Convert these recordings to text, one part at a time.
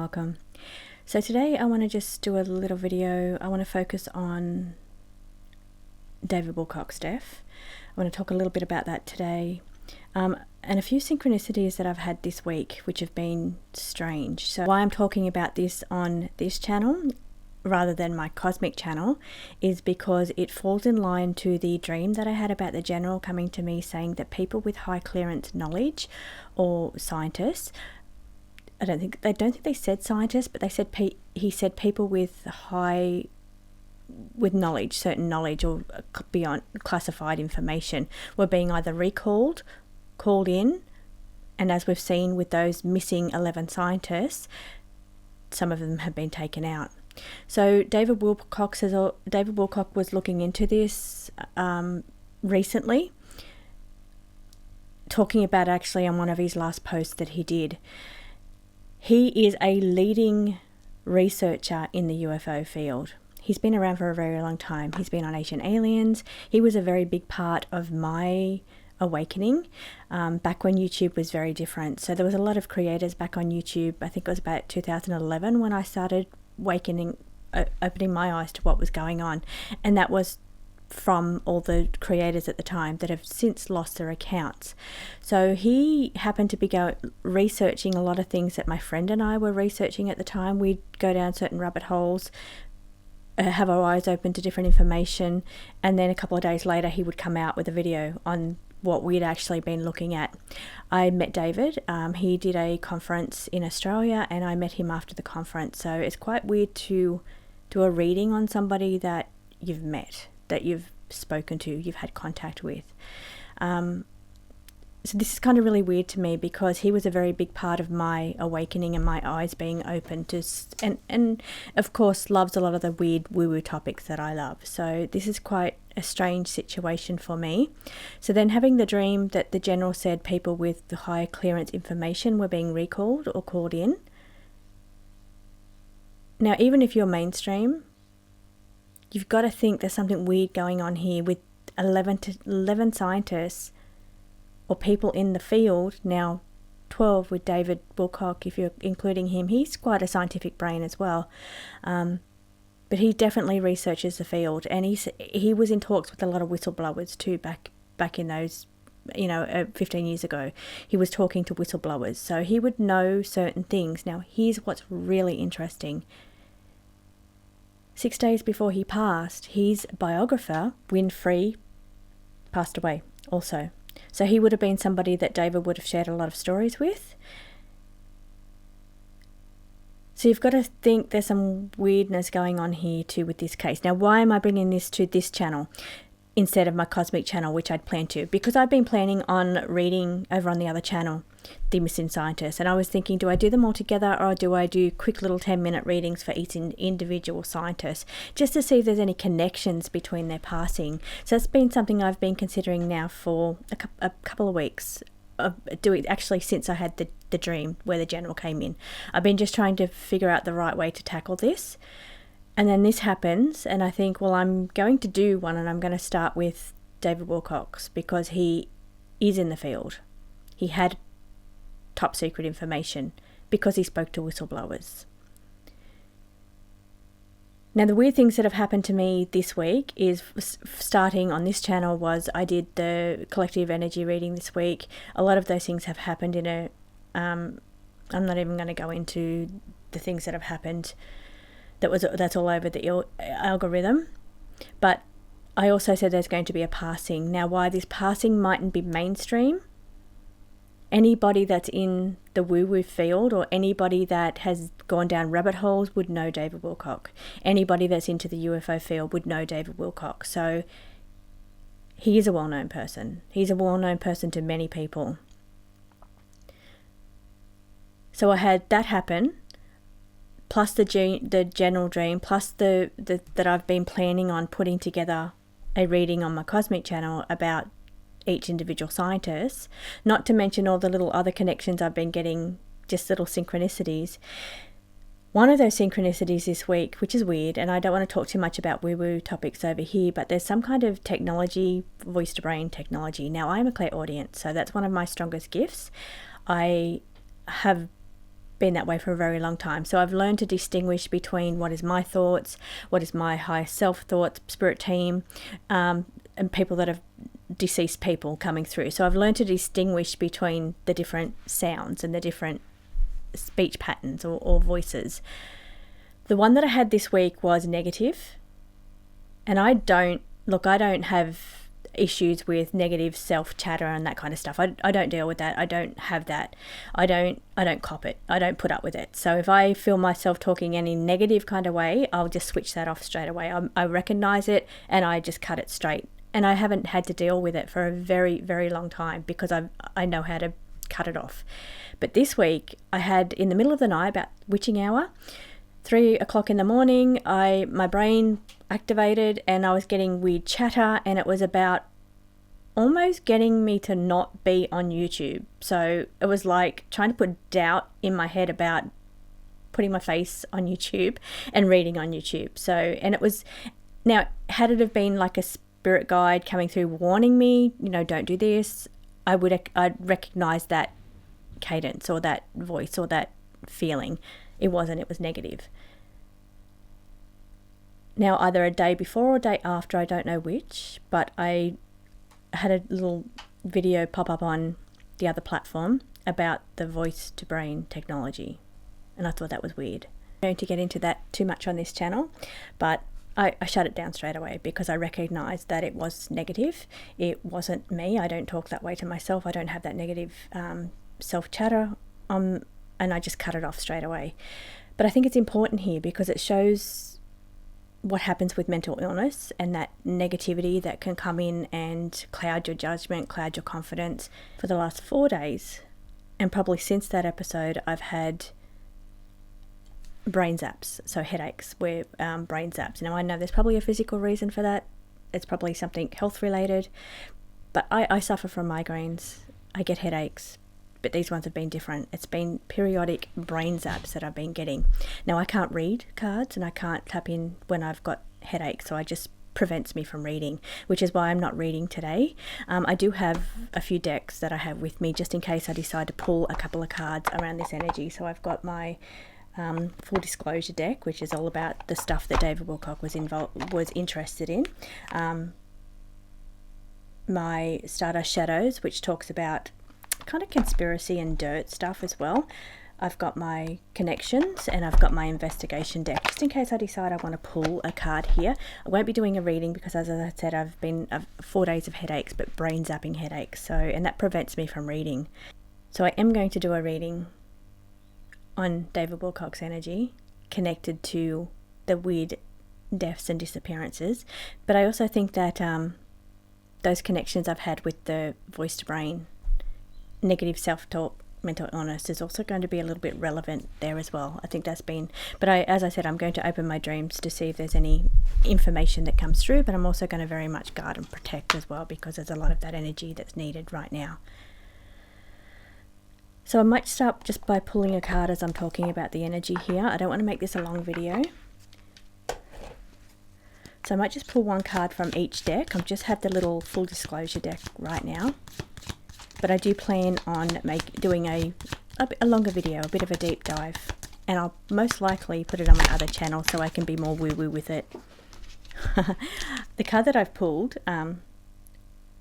welcome. So today I want to just do a little video. I want to focus on David Wilcock's death. I want to talk a little bit about that today, and a few synchronicities that I've had this week which have been strange. So why I'm talking about this on this channel rather than my cosmic channel is because it falls in line to the dream that I had about the general coming to me saying that people with high clearance knowledge or scientists, I don't think they said scientists, but they said he said people with knowledge, certain knowledge or beyond classified information were being either called in, and as we've seen with those missing 11 scientists, some of them have been taken out. So David Wilcock was looking into this recently, talking about actually on one of his last posts that he did. He is a leading researcher in the UFO field. He's been around for a very long time. He's been on Ancient Aliens. He was a very big part of my awakening back when YouTube was very different. So there was a lot of creators back on YouTube. I think it was about 2011 when I started opening my eyes to what was going on. And that was from all the creators at the time that have since lost their accounts. So he happened to be researching a lot of things that my friend and I were researching at the time. We'd go down certain rabbit holes, have our eyes open to different information, and then a couple of days later he would come out with a video on what we'd actually been looking at. I met David. He did a conference in Australia and I met him after the conference. So it's quite weird to do a reading on somebody that you've met, that you've spoken to, you've had contact with. So this is kind of really weird to me because he was a very big part of my awakening and my eyes being open to, and of course loves a lot of the weird woo-woo topics that I love. So this is quite a strange situation for me. So then having the dream that the general said people with the high clearance information were being recalled or called in. Now, even if you're mainstream, you've got to think there's something weird going on here with 11 scientists or people in the field, now 12 with David Wilcock, if you're including him. He's quite a scientific brain as well. But he definitely researches the field, and he was in talks with a lot of whistleblowers too back in those, 15 years ago. He was talking to whistleblowers, so he would know certain things. Now, here's what's really interesting. 6 days before he passed, his biographer, Winfrey, passed away also. So he would have been somebody that David would have shared a lot of stories with. So you've got to think there's some weirdness going on here too with this case. Now, why am I bringing this to this channel instead of my cosmic channel, which I'd planned to? Because I've been planning on reading over on the other channel, The Missing Scientist. And I was thinking, do I do them all together or do I do quick little 10-minute readings for each individual scientist just to see if there's any connections between their passing? So that's been something I've been considering now for a couple of weeks. Doing actually since I had the dream where the general came in. I've been just trying to figure out the right way to tackle this. And then this happens and I think, well, I'm going to do one and I'm going to start with David Wilcock because he is in the field. He had top secret information because he spoke to whistleblowers. Now, the weird things that have happened to me this week is starting on this channel was I did the collective energy reading this week. A lot of those things have happened in I'm not even going to go into the things that have happened. That's all over the algorithm. But I also said there's going to be a passing. Now, why this passing mightn't be mainstream, anybody that's in the woo-woo field or anybody that has gone down rabbit holes would know David Wilcock. Anybody that's into the UFO field would know David Wilcock. So he is a well-known person. He's a well-known person to many people. So I had that happen, plus the general dream, plus that I've been planning on putting together a reading on my cosmic channel about each individual scientist, not to mention all the little other connections I've been getting, just little synchronicities. One of those synchronicities this week, which is weird, and I don't want to talk too much about woo-woo topics over here, but there's some kind of technology, voice-to-brain technology. Now, I'm a clairaudient, so that's one of my strongest gifts. I have been that way for a very long time. So I've learned to distinguish between what is my thoughts, what is my higher self thoughts, spirit team, and people that have deceased people coming through. So I've learned to distinguish between the different sounds and the different speech patterns or voices. The one that I had this week was negative, and I don't have issues with negative self chatter and that kind of stuff. I don't deal with that. I don't have that. I don't cop it. I don't put up with it. So if I feel myself talking any negative kind of way, I'll just switch that off straight away. I recognize it and I just cut it straight. And I haven't had to deal with it for a very, very long time because I know how to cut it off. But this week I had, in the middle of the night, about witching hour, 3 o'clock in the morning, my brain activated and I was getting weird chatter, and it was about almost getting me to not be on YouTube. So it was like trying to put doubt in my head about putting my face on YouTube and reading on YouTube. So, and it was, now, had it have been like a spirit guide coming through warning me, don't do this, I'd recognize that cadence or that voice or that feeling. It wasn't, it was negative. Now, either a day before or a day after, I don't know which, but I had a little video pop up on the other platform about the voice to brain technology, and I thought that was weird. I'm going to get into that too much on this channel, but I shut it down straight away because I recognized that it was negative. It wasn't me. I don't talk that way to myself. I don't have that negative self chatter, and I just cut it off straight away. But I think it's important here because it shows what happens with mental illness and that negativity that can come in and cloud your judgment, cloud your confidence. For the last 4 days, and probably since that episode, I've had brain zaps, so headaches, where brain zaps. Now, I know there's probably a physical reason for that. It's probably something health related, but I suffer from migraines. I get headaches, but these ones have been different. It's been periodic brain zaps that I've been getting. Now, I can't read cards and I can't tap in when I've got headaches, so it just prevents me from reading, which is why I'm not reading today. I do have a few decks that I have with me just in case I decide to pull a couple of cards around this energy. So I've got my full disclosure deck, which is all about the stuff that David Wilcock was interested in. My Stardust Shadows, which talks about kind of conspiracy and dirt stuff as well. I've got my connections and I've got my investigation deck, just in case I decide I want to pull a card here. I won't be doing a reading because, as I said, I've 4 days of headaches, but brain zapping headaches, and that prevents me from reading. So I am going to do a reading on David Wilcock's energy connected to the weird deaths and disappearances. But I also think that those connections I've had with the voice to brain, negative self-talk, mental illness is also going to be a little bit relevant there as well. I think that's been, but as I said, I'm going to open my dreams to see if there's any information that comes through, but I'm also going to very much guard and protect as well, because there's a lot of that energy that's needed right now. So I might start just by pulling a card as I'm talking about the energy here. I don't want to make this a long video. So I might just pull one card from each deck. I've just had the little full disclosure deck right now. But I do plan on doing a longer video, a bit of a deep dive. And I'll most likely put it on my other channel so I can be more woo-woo with it. The card that I've pulled,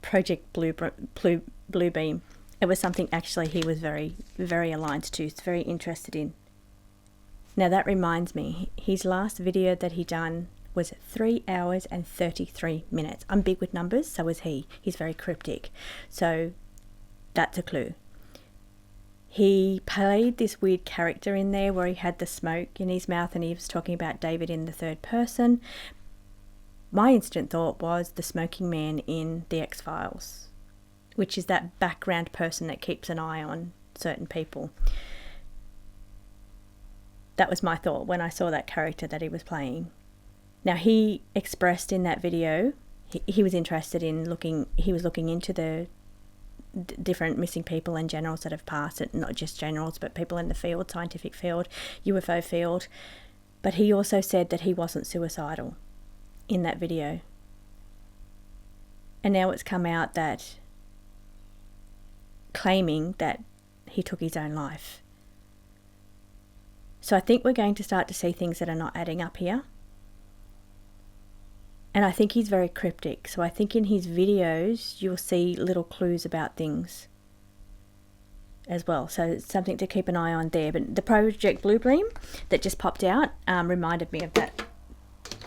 Project Bluebeam, it was something actually he was very, very aligned to, very interested in. Now that reminds me, his last video that he done was 3 hours and 33 minutes. I'm big with numbers, so is he. He's very cryptic. So that's a clue. He played this weird character in there where he had the smoke in his mouth and he was talking about David in the third person. My instant thought was the smoking man in The X-Files, which is that background person that keeps an eye on certain people. That was my thought when I saw that character that he was playing. Now, he expressed in that video, he was interested in looking into the different missing people and generals that have passed, not just generals, but people in the field, scientific field, UFO field. But he also said that he wasn't suicidal in that video. And now it's come out that claiming that he took his own life. So I think we're going to start to see things that are not adding up here. And I think he's very cryptic. So I think in his videos, you'll see little clues about things as well. So it's something to keep an eye on there. But the Project Blue Beam that just popped out reminded me of that.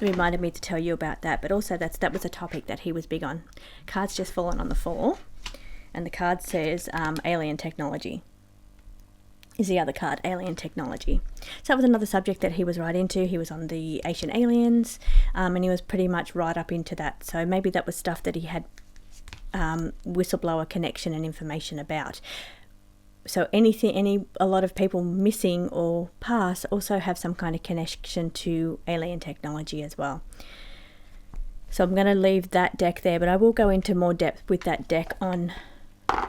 Reminded me to tell you about that. But also that was a topic that he was big on. Card's just fallen on the floor. And the card says alien technology. Is the other card, alien technology. So that was another subject that he was right into. He was on the ancient aliens, and he was pretty much right up into that. So maybe that was stuff that he had whistleblower connection and information about. So a lot of people missing or past also have some kind of connection to alien technology as well. So I'm going to leave that deck there, but I will go into more depth with that deck on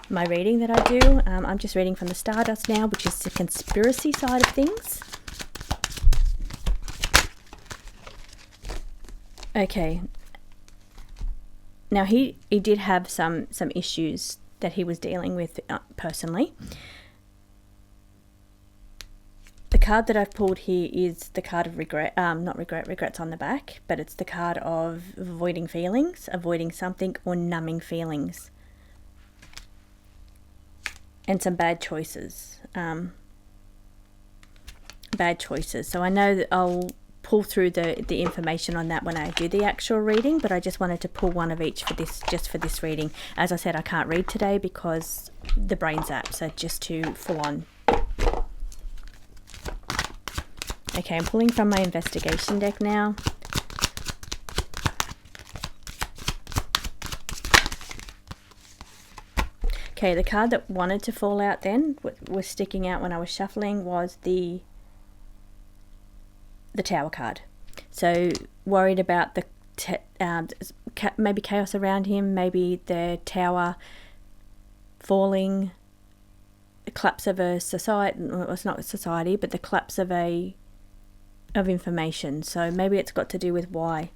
my reading that I do. I'm just reading from the Stardust now, which is the conspiracy side of things. Okay. Now he did have some issues that he was dealing with personally. The card that I've pulled here is the card of regret, regrets on the back, but it's the card of avoiding feelings, avoiding something, or numbing feelings. And some bad choices. So I know that I'll pull through the information on that when I do the actual reading, but I just wanted to pull one of each for this reading. As I said, I can't read today because the brain's zapped, so just too full on. Okay, I'm pulling from my investigation deck now. Okay, the card that wanted to fall out then, was sticking out when I was shuffling, was the Tower card. So worried about maybe chaos around him, maybe the tower falling, the collapse of a society. Well, it's not a society, but the collapse of information. So maybe it's got to do with why.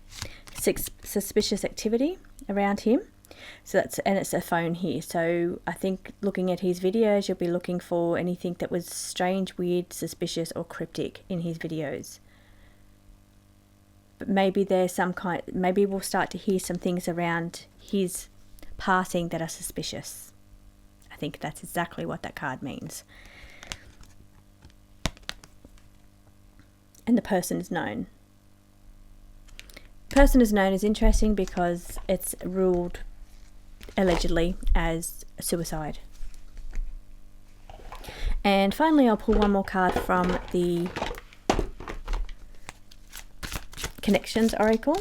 Suspicious activity around him. So it's a phone here. So I think looking at his videos, you'll be looking for anything that was strange, weird, suspicious, or cryptic in his videos. But maybe maybe we'll start to hear some things around his passing that are suspicious. I think that's exactly what that card means. And the person is known. Person is known is interesting because it's ruled allegedly as suicide. And finally, I'll pull one more card from the Connections Oracle.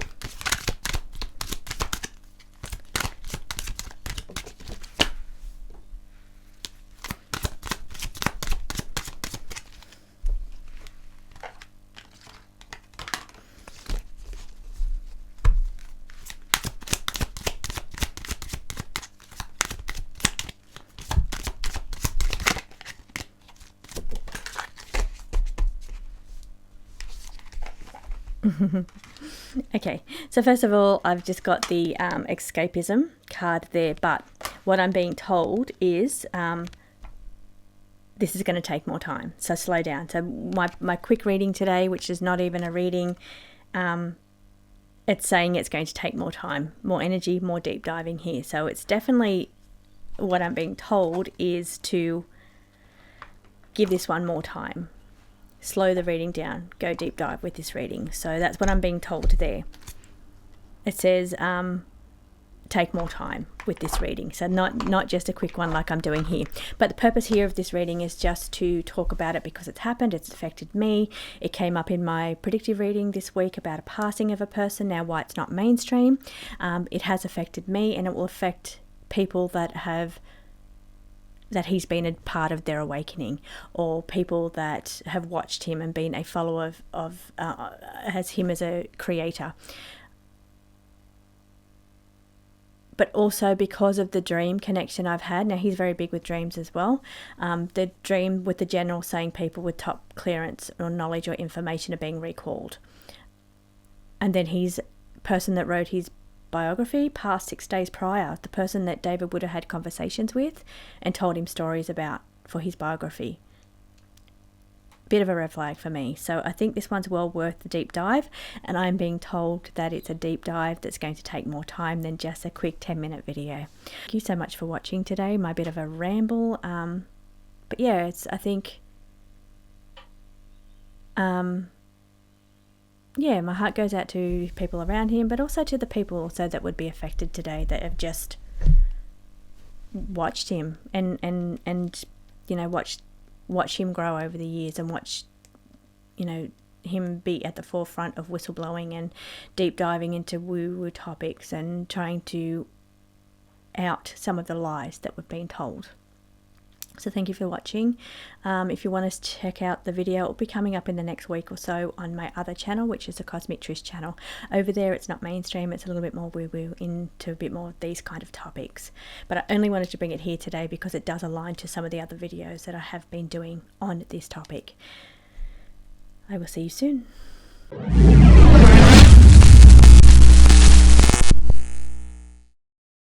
Okay, so first of all, I've just got the escapism card there, but what I'm being told is this is going to take more time, so slow down. So my quick reading today, which is not even a reading, it's saying it's going to take more time, more energy, more deep diving here. So it's definitely what I'm being told is to give this one more time. Slow the reading down, go deep dive with this reading. So that's what I'm being told there. It says take more time with this reading. So not just a quick one like I'm doing here. But the purpose here of this reading is just to talk about it because it's happened, it's affected me. It came up in my predictive reading this week about a passing of a person. Now, why it's not mainstream, it has affected me, and it will affect people that he's been a part of their awakening, or people that have watched him and been a follower of has him as a creator. But also because of the dream connection I've had. Now, he's very big with dreams as well. The dream with the general saying people with top clearance or knowledge or information are being recalled. And then his person that wrote his biography passed 6 days prior, the person that David would have had conversations with and told him stories about for his biography. bit of a red flag for me. So I think this one's well worth the deep dive, and I'm being told that it's a deep dive that's going to take more time than just a quick 10-minute video. Thank you so much for watching today, my bit of a ramble. But yeah, I think yeah, my heart goes out to people around him, but also to the people also that would be affected today that have just watched him and you know, watch him grow over the years, and watch, you know, him be at the forefront of whistleblowing and deep diving into woo-woo topics and trying to out some of the lies that we've been told. So thank you for watching. If you want to check out the video, it will be coming up in the next week or so on my other channel, which is the Cosmic Trishe channel. Over there, it's not mainstream, it's a little bit more woo-woo, into a bit more of these kind of topics. But I only wanted to bring it here today because it does align to some of the other videos that I have been doing on this topic. I will see you soon.